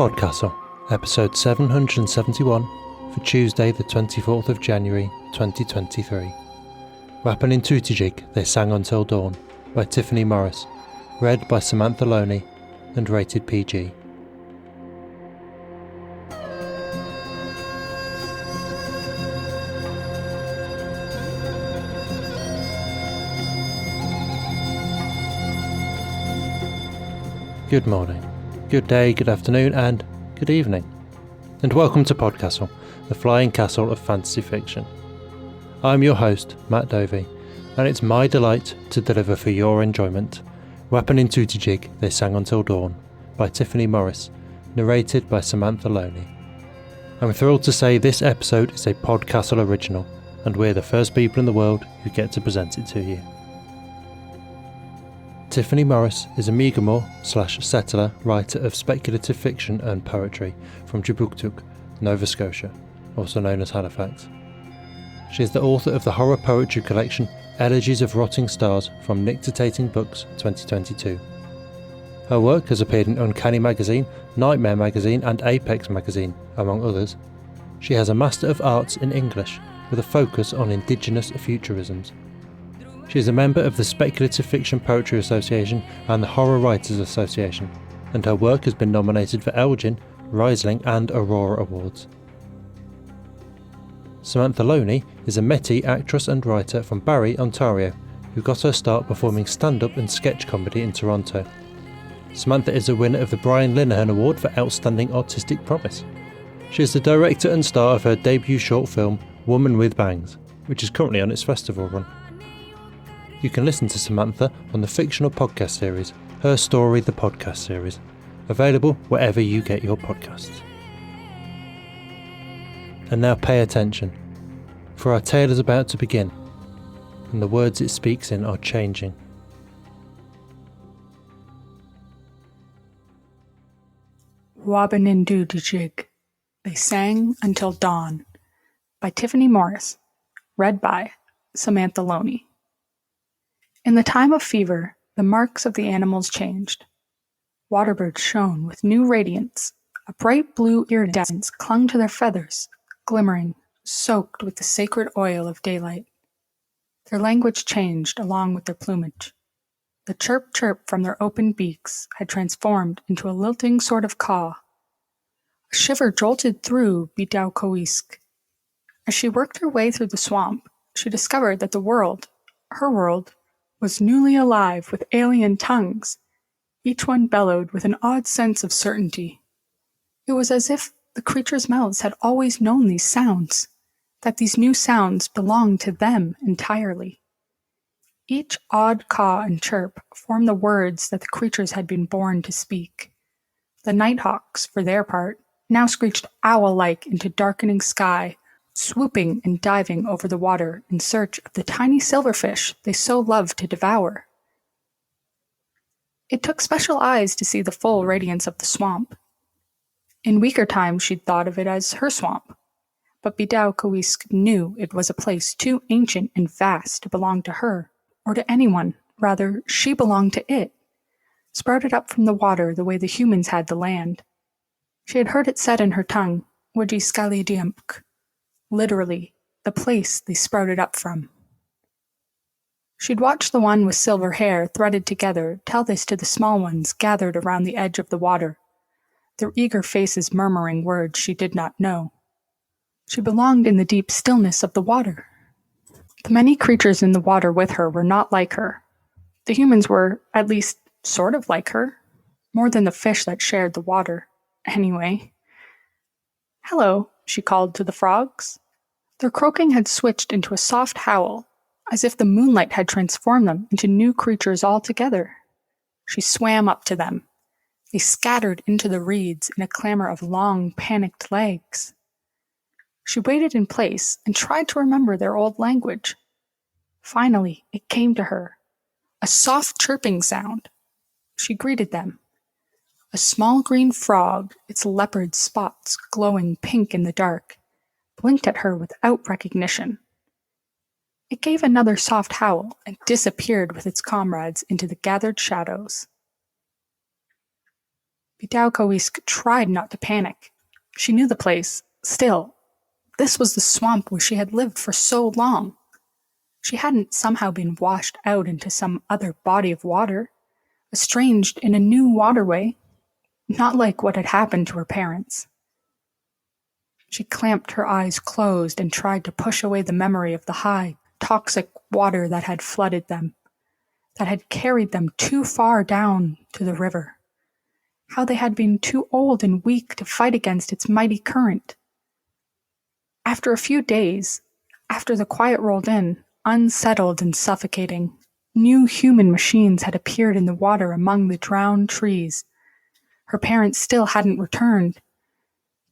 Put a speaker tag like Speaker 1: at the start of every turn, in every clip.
Speaker 1: PodCastle, episode 771 for Tuesday the 24th of January 2023. Wapnintu'tijig, They Sang Until Dawn by Tiffany Morris, read by Samantha Loney and rated PG. Good morning, good day, good afternoon and good evening, and welcome to PodCastle, the flying castle of fantasy fiction. I'm your host, Matt Dovey, and it's my delight to deliver for your enjoyment Wapnintu'tijig, They Sang Until Dawn by Tiffany Morris, narrated by Samantha Loney. I'm thrilled to say this episode is a PodCastle original, and we're the first people in the world who get to present it to you. Tiffany Morris is a Mi'kmaq/settler writer of speculative fiction and poetry from Wapnintu'tijig, Nova Scotia, also known as Halifax. She is the author of the horror poetry collection Elegies of Rotting Stars from Nictotating Books 2022. Her work has appeared in Uncanny Magazine, Nightmare Magazine and Apex Magazine, among others. She has a Master of Arts in English with a focus on Indigenous futurisms. She is a member of the Speculative Fiction Poetry Association and the Horror Writers Association, and her work has been nominated for Elgin, Riesling and Aurora Awards. Samantha Loney is a Métis actress and writer from Barrie, Ontario, who got her start performing stand-up and sketch comedy in Toronto. Samantha is a winner of the Brian Linehan Award for Outstanding Artistic Promise. She is the director and star of her debut short film, Woman with Bangs, which is currently on its festival run. You can listen to Samantha on the fictional podcast series, Her Story the Podcast Series, available wherever you get your podcasts. And now pay attention, for our tale is about to begin, and the words it speaks in are changing.
Speaker 2: Wapnintu'tijig, They Sang Until Dawn by Tiffany Morris, read by Samantha Loney. In the time of fever, the marks of the animals changed. Waterbirds shone with new radiance. A bright blue iridescence clung to their feathers, glimmering, soaked with the sacred oil of daylight. Their language changed along with their plumage. The chirp-chirp from their open beaks had transformed into a lilting sort of caw. A shiver jolted through Wapnintu'tijig. As she worked her way through the swamp, she discovered that the world, her world, was newly alive with alien tongues. Each one bellowed with an odd sense of certainty. It was as if the creatures' mouths had always known these sounds, that these new sounds belonged to them entirely. Each odd caw and chirp formed the words that the creatures had been born to speak. The nighthawks, for their part, now screeched owl-like into darkening sky, swooping and diving over the water in search of the tiny silverfish they so loved to devour. It took special eyes to see the full radiance of the swamp. In weaker times she'd thought of it as her swamp, but Wapnintu'tijig knew it was a place too ancient and vast to belong to her, or to anyone. Rather, she belonged to it, sprouted up from the water the way the humans had the land. She had heard it said in her tongue, Wajiscalidiumk, literally, the place they sprouted up from. She'd watched the one with silver hair threaded together tell this to the small ones gathered around the edge of the water, their eager faces murmuring words she did not know. She belonged in the deep stillness of the water. The many creatures in the water with her were not like her. The humans were, at least, sort of like her, more than the fish that shared the water, anyway. "Hello," she called to the frogs. Their croaking had switched into a soft howl, as if the moonlight had transformed them into new creatures altogether. She swam up to them. They scattered into the reeds in a clamor of long, panicked legs. She waited in place and tried to remember their old language. Finally, it came to her, a soft chirping sound. She greeted them. A small green frog, its leopard spots glowing pink in the dark, blinked at her without recognition. It gave another soft howl and disappeared with its comrades into the gathered shadows. Bidaukowisk tried not to panic. She knew the place. Still, this was the swamp where she had lived for so long. She hadn't somehow been washed out into some other body of water, estranged in a new waterway, not like what had happened to her parents. She clamped her eyes closed and tried to push away the memory of the high, toxic water that had flooded them, that had carried them too far down to the river. How they had been too old and weak to fight against its mighty current. After a few days, after the quiet rolled in, unsettled and suffocating, new human machines had appeared in the water among the drowned trees. Her parents still hadn't returned.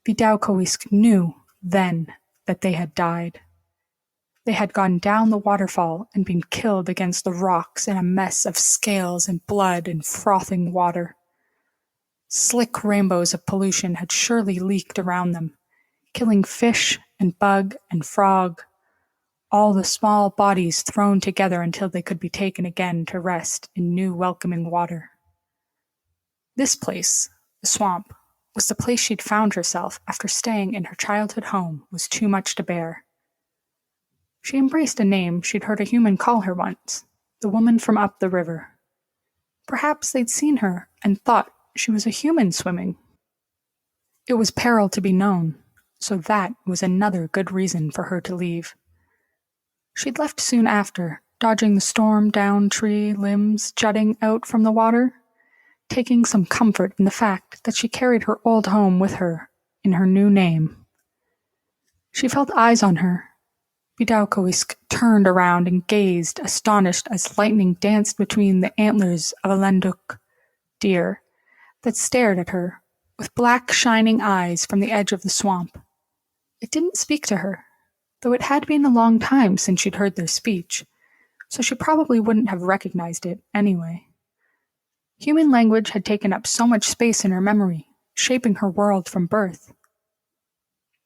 Speaker 2: Bidaukowisk knew then that they had died. They had gone down the waterfall and been killed against the rocks in a mess of scales and blood and frothing water. Slick rainbows of pollution had surely leaked around them, killing fish and bug and frog, all the small bodies thrown together until they could be taken again to rest in new welcoming water. This place, the swamp, was the place she'd found herself after staying in her childhood home was too much to bear. She embraced a name she'd heard a human call her once, the woman from up the river. Perhaps they'd seen her and thought she was a human swimming. It was peril to be known, so that was another good reason for her to leave. She'd left soon after, dodging the storm-down tree limbs jutting out from the water, taking some comfort in the fact that she carried her old home with her in her new name. She felt eyes on her. Bidaukowisk turned around and gazed, astonished as lightning danced between the antlers of a Lenduk deer that stared at her with black shining eyes from the edge of the swamp. It didn't speak to her, though it had been a long time since she'd heard their speech, so she probably wouldn't have recognized it anyway. Human language had taken up so much space in her memory, shaping her world from birth.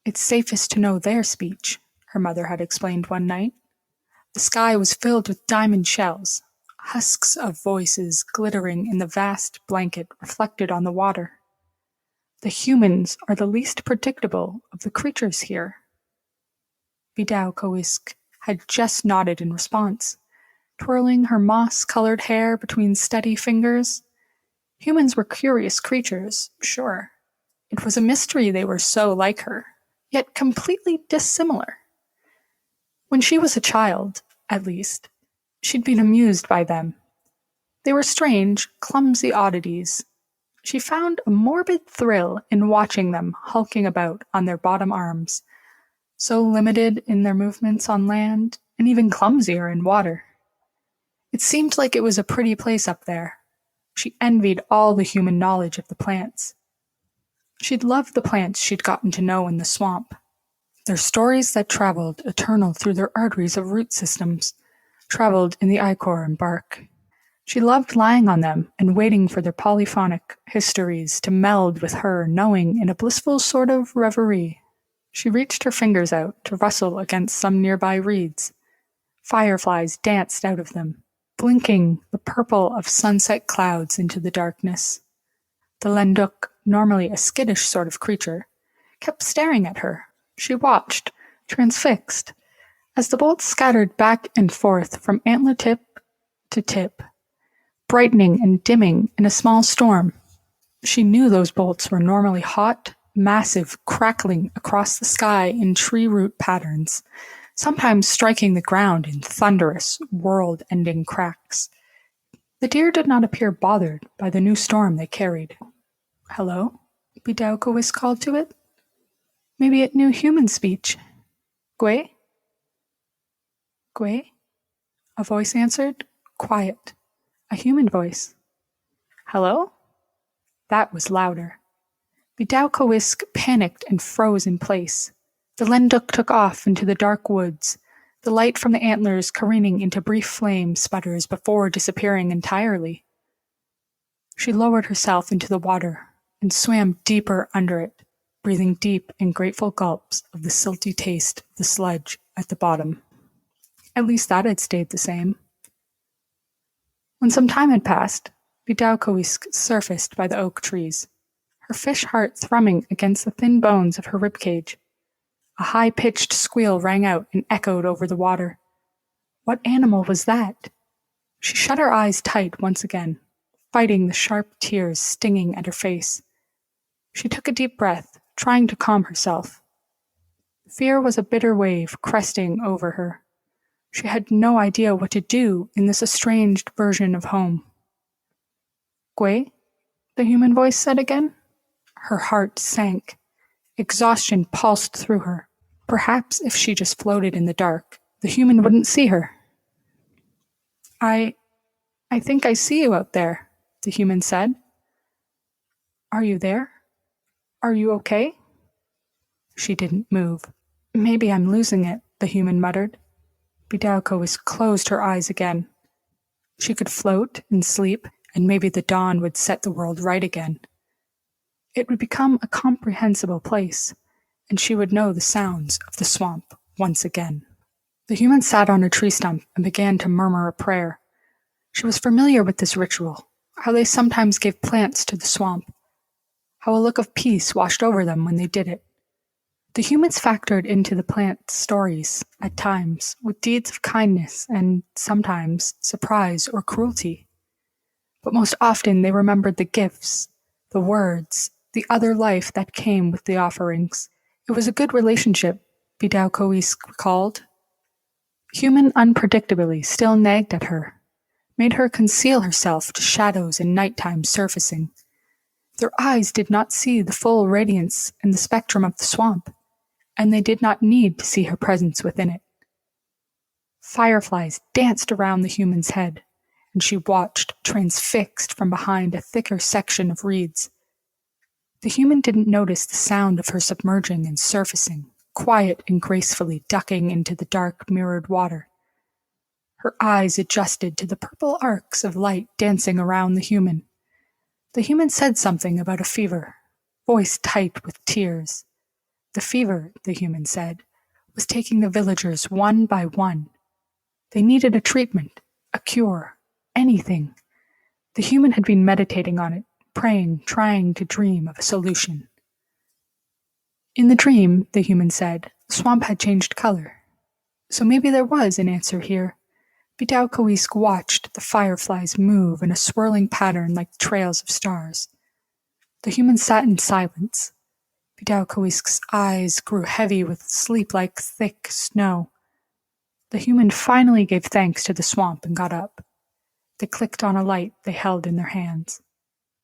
Speaker 2: It's safest to know their speech, her mother had explained one night. The sky was filled with diamond shells, husks of voices glittering in the vast blanket reflected on the water. The humans are the least predictable of the creatures here. Bidaukowisk had just nodded in response, twirling her moss-colored hair between steady fingers. Humans were curious creatures, sure. It was a mystery they were so like her, yet completely dissimilar. When she was a child, at least, she'd been amused by them. They were strange, clumsy oddities. She found a morbid thrill in watching them hulking about on their bottom arms, so limited in their movements on land, and even clumsier in water. It seemed like it was a pretty place up there. She envied all the human knowledge of the plants. She'd loved the plants she'd gotten to know in the swamp, their stories that traveled eternal through their arteries of root systems, traveled in the ichor and bark. She loved lying on them and waiting for their polyphonic histories to meld with her knowing in a blissful sort of reverie. She reached her fingers out to rustle against some nearby reeds. Fireflies danced out of them, blinking the purple of sunset clouds into the darkness. The Lenduk, normally a skittish sort of creature, kept staring at her. She watched, transfixed, as the bolts scattered back and forth from antler tip to tip, brightening and dimming in a small storm. She knew those bolts were normally hot, massive, crackling across the sky in tree root patterns, sometimes striking the ground in thunderous, world-ending cracks. The deer did not appear bothered by the new storm they carried. "Hello?" Bidaukowisk called to it. Maybe it knew human speech. "Gwe?" "Gwe?" A voice answered, quiet. A human voice. "Hello?" That was louder. Bidaukowisk panicked and froze in place. The Lenduk took off into the dark woods, the light from the antlers careening into brief flame sputters before disappearing entirely. She lowered herself into the water and swam deeper under it, breathing deep and grateful gulps of the silty taste of the sludge at the bottom. At least that had stayed the same. When some time had passed, Bidaukowisk surfaced by the oak trees. her fish heart thrumming against the thin bones of her ribcage. A high-pitched squeal rang out and echoed over the water. What animal was that? She shut her eyes tight once again, fighting the sharp tears stinging at her face. She took a deep breath, trying to calm herself. Fear was a bitter wave cresting over her. She had no idea what to do in this estranged version of home. "Gwe?" the human voice said again. Her heart sank. Exhaustion pulsed through her. Perhaps if she just floated in the dark, the human wouldn't see her. I think I see you out there," the human said. "Are you there? Are you okay?" She didn't move. "Maybe I'm losing it," the human muttered. Bidaukois closed her eyes again. She could float and sleep, and maybe the dawn would set the world right again. It would become a comprehensible place, and she would know the sounds of the swamp once again. The human sat on a tree stump and began to murmur a prayer. She was familiar with this ritual, how they sometimes gave plants to the swamp, how a look of peace washed over them when they did it. The humans factored into the plants' stories, at times, with deeds of kindness and, sometimes, surprise or cruelty. But most often they remembered the gifts, the words, the other life that came with the offerings. It was a good relationship, Bidaukois recalled. Human unpredictably still nagged at her, made her conceal herself to shadows and nighttime surfacing. Their eyes did not see the full radiance and the spectrum of the swamp, and they did not need to see her presence within it. Fireflies danced around the human's head, and she watched, transfixed from behind a thicker section of reeds. The human didn't notice the sound of her submerging and surfacing, quiet and gracefully ducking into the dark, mirrored water. Her eyes adjusted to the purple arcs of light dancing around the human. The human said something about a fever, voice tight with tears. The fever, the human said, was taking the villagers one by one. They needed a treatment, a cure, anything. The human had been meditating on it, praying, trying to dream of a solution. In the dream, the human said, the swamp had changed color. So maybe there was an answer here. Bidaukois watched the fireflies move in a swirling pattern like trails of stars. The human sat in silence. Bidaukois' eyes grew heavy with sleep like thick snow. The human finally gave thanks to the swamp and got up. They clicked on a light they held in their hands.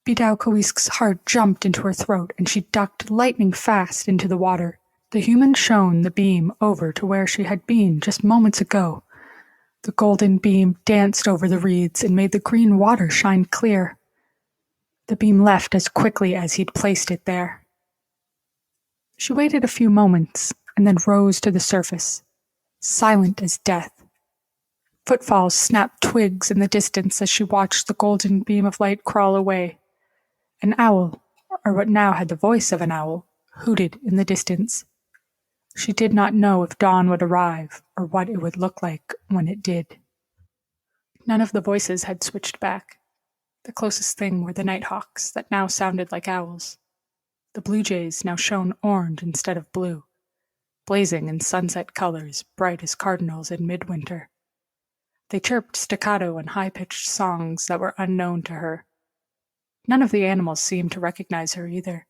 Speaker 2: Bidaukois' heart jumped into her throat and she ducked lightning fast into the water. The human shone the beam over to where she had been just moments ago. The golden beam danced over the reeds and made the green water shine clear. The beam left as quickly as he'd placed it there. She waited a few moments and then rose to the surface, silent as death. Footfalls snapped twigs in the distance as she watched the golden beam of light crawl away. An owl, or what now had the voice of an owl, hooted in the distance. She did not know if dawn would arrive or what it would look like when it did. None of the voices had switched back. The closest thing were the nighthawks that now sounded like owls. The blue jays now shone orange instead of blue, blazing in sunset colors bright as cardinals in midwinter. They chirped staccato and high-pitched songs that were unknown to her. None of the animals seemed to recognize her either,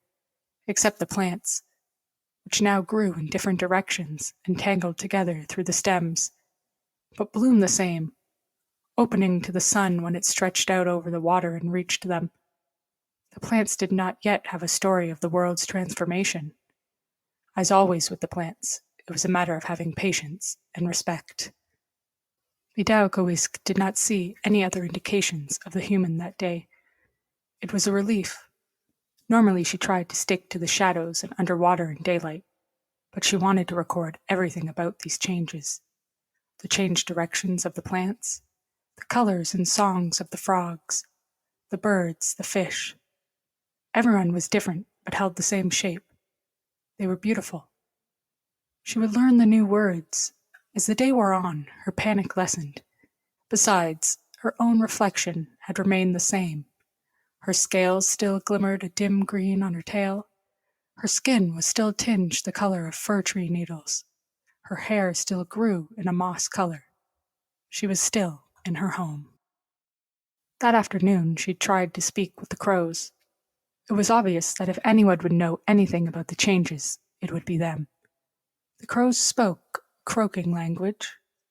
Speaker 2: except the plants, which now grew in different directions and tangled together through the stems, but bloomed the same, opening to the sun when it stretched out over the water and reached them. The plants did not yet have a story of the world's transformation. As always with the plants, it was a matter of having patience and respect. Bidaukois did not see any other indications of the human that day. It was a relief. Normally she tried to stick to the shadows and underwater in daylight, but she wanted to record everything about these changes. The changed directions of the plants, the colors and songs of the frogs, the birds, the fish. Everyone was different, but held the same shape. They were beautiful. She would learn the new words. As the day wore on, her panic lessened. Besides, her own reflection had remained the same. Her scales still glimmered a dim green on her tail. Her skin was still tinged the color of fir tree needles. Her hair still grew in a moss color. She was still in her home. That afternoon she tried to speak with the crows. It was obvious that if anyone would know anything about the changes, it would be them. The crows spoke croaking language,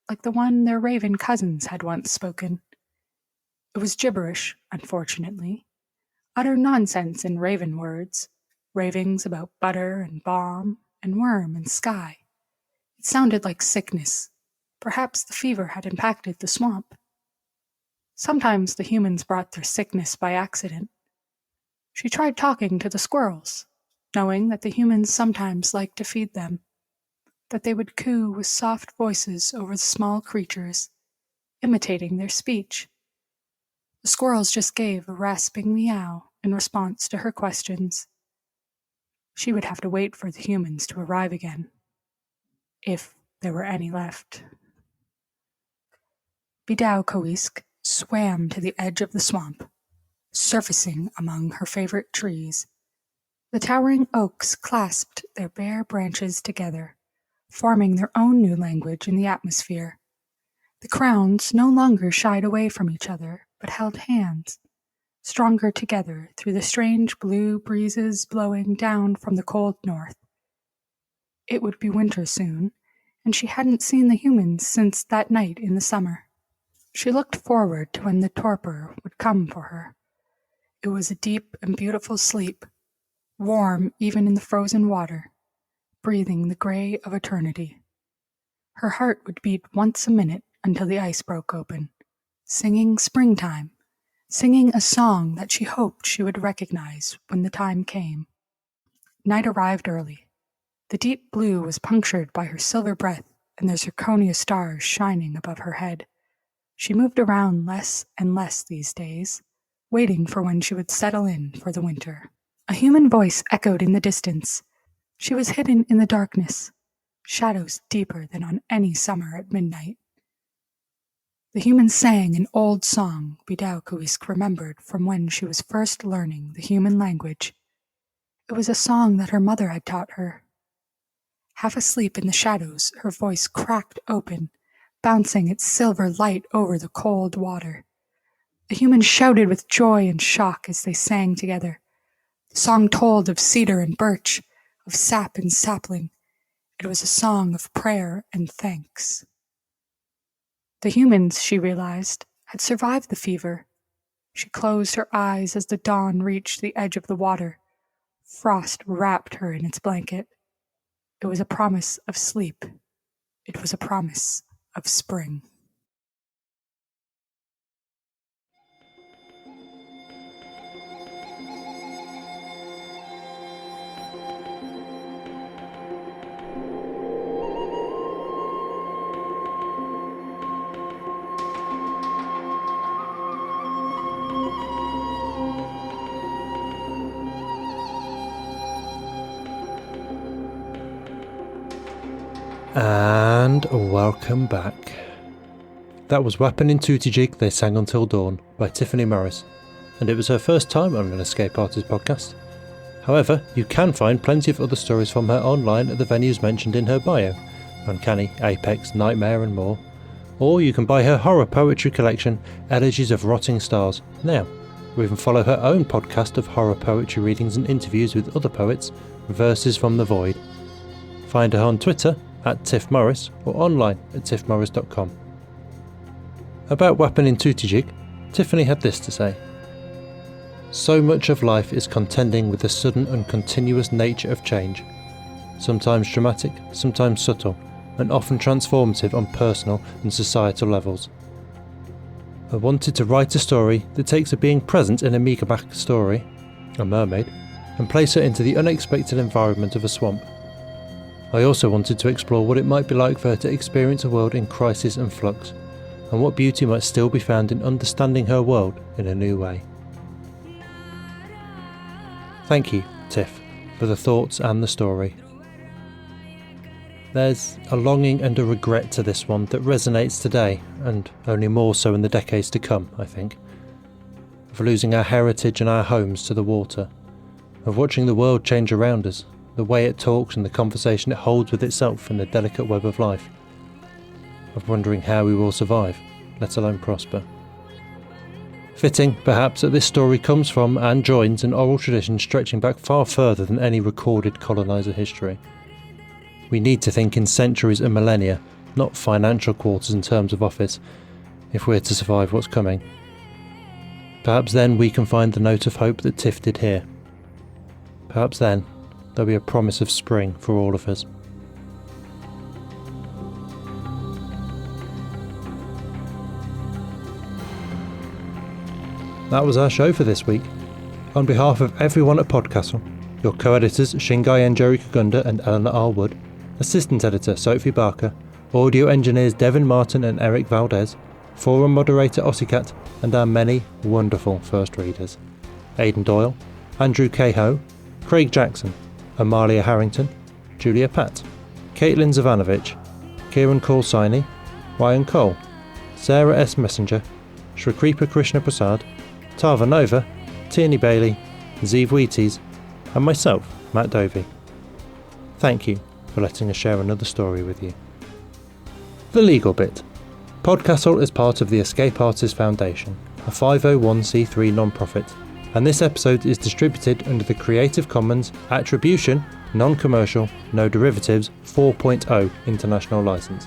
Speaker 2: like the one their raven cousins had once spoken. It was gibberish, unfortunately. Utter nonsense in raven words, ravings about butter and balm and worm and sky. It sounded like sickness. Perhaps the fever had impacted the swamp. Sometimes the humans brought their sickness by accident. She tried talking to the squirrels, knowing that the humans sometimes liked to feed them, that they would coo with soft voices over the small creatures, imitating their speech. The squirrels just gave a rasping meow in response to her questions. She would have to wait for the humans to arrive again, if there were any left. Bidaucoisk swam to the edge of the swamp, surfacing among her favorite trees. The towering oaks clasped their bare branches together, forming their own new language in the atmosphere. The crowns no longer shied away from each other, but held hands, stronger together through the strange blue breezes blowing down from the cold north. It would be winter soon, and she hadn't seen the humans since that night in the summer. She looked forward to when the torpor would come for her. It was a deep and beautiful sleep, warm even in the frozen water, breathing the gray of eternity. Her heart would beat once a minute until the ice broke open, singing springtime, singing a song that she hoped she would recognize when the time came. Night arrived early. The deep blue was punctured by her silver breath and the zirconia stars shining above her head. She moved around less and less these days, waiting for when she would settle in for the winter. A human voice echoed in the distance. She was hidden in the darkness, shadows deeper than on any summer at midnight. The humans sang an old song Bidaucoisk remembered from when she was first learning the human language. It was a song that her mother had taught her. Half asleep in the shadows, her voice cracked open, bouncing its silver light over the cold water. The humans shouted with joy and shock as they sang together. The song told of cedar and birch, of sap and sapling. It was a song of prayer and thanks. The humans, she realized, had survived the fever. She closed her eyes as the dawn reached the edge of the water. Frost wrapped her in its blanket. It was a promise of sleep. It was a promise of spring.
Speaker 1: And welcome back. That was Wapnintu'tijig, They Sang Until Dawn by Tiffany Morris, and it was her first time on an Escape Artist podcast. However, you can find plenty of other stories from her online at the venues mentioned in her bio, Uncanny, Apex, Nightmare and more, or you can buy her horror poetry collection, Elegies of Rotting Stars, now, or even follow her own podcast of horror poetry readings and interviews with other poets, Verses from the Void. Find her on Twitter at Tiff Morris or online at tiffmorris.com. About Wapnintu'tijig, Tiffany had this to say. So much of life is contending with the sudden and continuous nature of change, sometimes dramatic, sometimes subtle, and often transformative on personal and societal levels. I wanted to write a story that takes a being present in a Mi'kmaq story, a mermaid, and place her into the unexpected environment of a swamp. I also wanted to explore what it might be like for her to experience a world in crisis and flux, and what beauty might still be found in understanding her world in a new way. Thank you, Tiff, for the thoughts and the story. There's a longing and a regret to this one that resonates today, and only more so in the decades to come, I think. of losing our heritage and our homes to the water, of watching the world change around us, the way it talks and the conversation it holds with itself in the delicate web of life, of wondering how we will survive, let alone prosper. Fitting, perhaps, that this story comes from and joins an oral tradition stretching back far further than any recorded coloniser history. We need to think in centuries and millennia, not financial quarters in terms of office, if we're to survive what's coming. Perhaps then we can find the note of hope that Tiff did here. Perhaps then there'll be a promise of spring for all of us. That was our show for this week. On behalf of everyone at PodCastle, your co-editors Shingai and Jerry Kagunda and Eleanor R. Wood, assistant editor Sophie Barker, audio engineers Devin Martin and Eric Valdes, forum moderator Ossicat, and our many wonderful first readers: Aidan Doyle, Andrew Cahoe, Craig Jackson, Amalia Harrington, Julia Patt, Caitlin Zavanovich, Kieran Kaulsaini, Ryan Cole, Sarah S. Messenger, Shrikripa Krishna Prasad, Tava Nova, Tierney Bailey, Zeev Wheaties, and myself, Matt Dovey. Thank you for letting us share another story with you. The legal bit. PodCastle is part of the Escape Artists Foundation, a 501c3 non-profit, and this episode is distributed under the Creative Commons Attribution, Non-Commercial, No Derivatives 4.0 International License.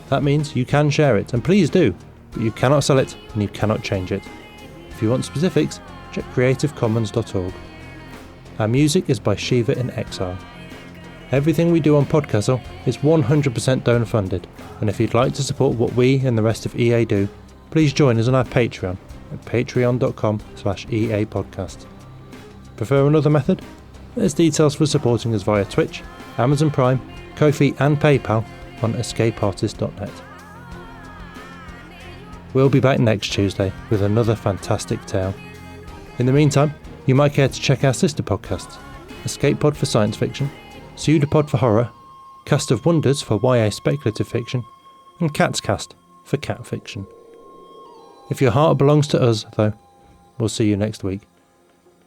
Speaker 1: That means you can share it, and please do, but you cannot sell it and you cannot change it. If you want specifics, check creativecommons.org. Our music is by Shiva in Exile. Everything we do on PodCastle is 100% donor funded, and if you'd like to support what we and the rest of EA do, please join us on our Patreon at patreon.com/EApodcast. Prefer another method? There's details for supporting us via Twitch, Amazon Prime, Ko-fi and PayPal on escapeartist.net. We'll be back next Tuesday with another fantastic tale. In the meantime, you might care to check our sister podcasts: Escape Pod for Science Fiction, Pseudopod for Horror, Cast of Wonders for YA Speculative Fiction, and Cat's Cast for Cat Fiction. If your heart belongs to us, though, we'll see you next week.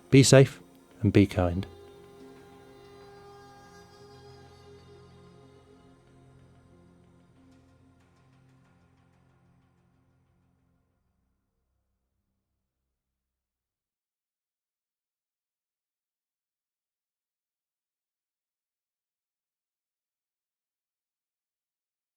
Speaker 1: Be safe and be kind.